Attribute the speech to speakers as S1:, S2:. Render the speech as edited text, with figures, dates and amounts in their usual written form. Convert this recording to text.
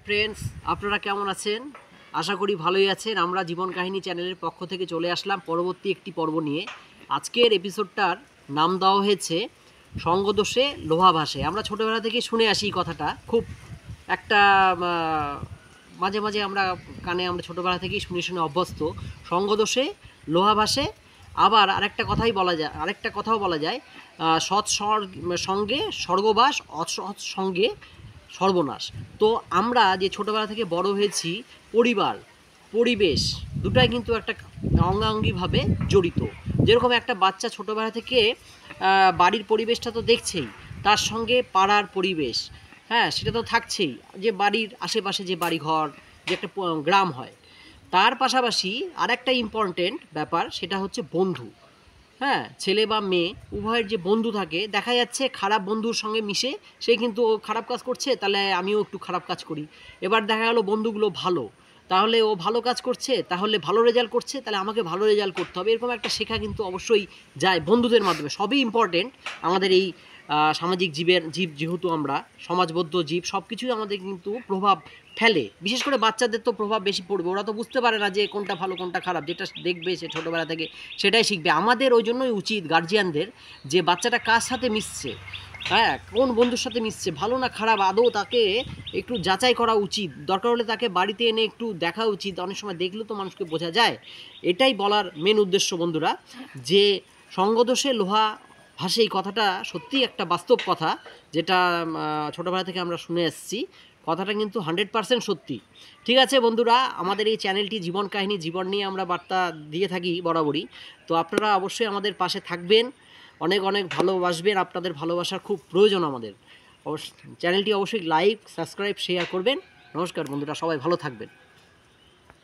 S1: Friends, আপনারা কেমন আছেন? আশা করি ভালোই আছেন। আমরা জীবন কাহিনী চ্যানেলের পক্ষ থেকে চলে আসলাম পরবর্তী একটি পর্ব নিয়ে। আজকের এপিসোডটার নাম দেওয়া হয়েছে সঙ্গদোষে লোহা ভাসে। আমরা ছোটোবেলা থেকে শুনে আসি এই কথাটা, খুব একটা মাঝে মাঝে আমরা আমরা ছোটোবেলা থেকেই শুনে শুনে অভ্যস্ত। সঙ্গদোষে লোহা ভাসে। আবার আরেকটা কথাও বলা যায়, সৎ সঙ্গে স্বর্গবাস, অসৎ সঙ্গে সর্বনাশ। তো আমরা যে ছোটোবেলা থেকে বড় হয়েছি, পরিবার পরিবেশ দুটাই কিন্তু একটা অঙ্গাঙ্গিভাবে জড়িত। যেরকম একটা বাচ্চা ছোটোবেলা থেকে বাড়ির পরিবেশটা তো দেখছেই, তার সঙ্গে পাড়ার পরিবেশ, হ্যাঁ সেটা তো থাকছেই, যে বাড়ির আশেপাশে যে বাড়ি ঘর, যে একটা গ্রাম হয়, তার পাশাপাশি আর একটা ইম্পর্টেন্ট ব্যাপার, সেটা হচ্ছে বন্ধু। হ্যাঁ, ছেলে বা মেয়ে উভয়ের যে বন্ধু থাকে, দেখা যাচ্ছে খারাপ বন্ধুর সঙ্গে মিশে সে কিন্তু ও খারাপ কাজ করছে, তাহলে আমিও একটু খারাপ কাজ করি। এবার দেখা গেলো বন্ধুগুলো ভালো, তাহলে ও ভালো কাজ করছে, তাহলে ভালো রেজাল্ট করছে, তাহলে আমাকে ভালো রেজাল্ট করতে হবে। এরকম একটা শেখা কিন্তু অবশ্যই যায় বন্ধুদের মাধ্যমে। সবই ইম্পর্টেন্ট আমাদের এই সামাজিক জীব, যেহেতু আমরা সমাজবদ্ধ জীব, সব কিছুই আমাদের কিন্তু প্রভাব ফেলে। বিশেষ করে বাচ্চাদের তো প্রভাব বেশি পড়বে, ওরা তো বুঝতে পারে না যে কোনটা ভালো কোনটা খারাপ, যেটা দেখবে সে ছোটোবেলা থেকে সেটাই শিখবে। আমাদের ওই জন্যই উচিত গার্জিয়ানদের, যে বাচ্চাটা কার সাথে মিশছে, হ্যাঁ কোন বন্ধুর সাথে মিশছে, ভালো না খারাপ, আদৌ তাকে একটু যাচাই করা উচিত। দরকার হলে তাকে বাড়িতে এনে একটু দেখা উচিত, অনেক সময় দেখলে তো মানুষকে বোঝা যায়। এটাই বলার মেন উদ্দেশ্য বন্ধুরা, যে সঙ্গদোষে লোহা ভাসে, এই কথাটা সত্যিই একটা বাস্তব কথা, যেটা ছোটোবেলা থেকে আমরা শুনে এসেছি। কথাটা কিন্তু 100% সত্যি। ঠিক আছে বন্ধুরা, আমাদের এই চ্যানেলটি জীবন কাহিনী, জীবন নিয়ে আমরা বার্তা দিয়ে থাকি বরাবরই। তো আপনারা অবশ্যই আমাদের পাশে থাকবেন, অনেক অনেক ভালোবাসবেন, আপনাদের ভালোবাসার খুব প্রয়োজন আমাদের। চ্যানেলটি অবশ্যই লাইক, সাবস্ক্রাইব, শেয়ার করবেন। নমস্কার বন্ধুরা, সবাই ভালো থাকবেন।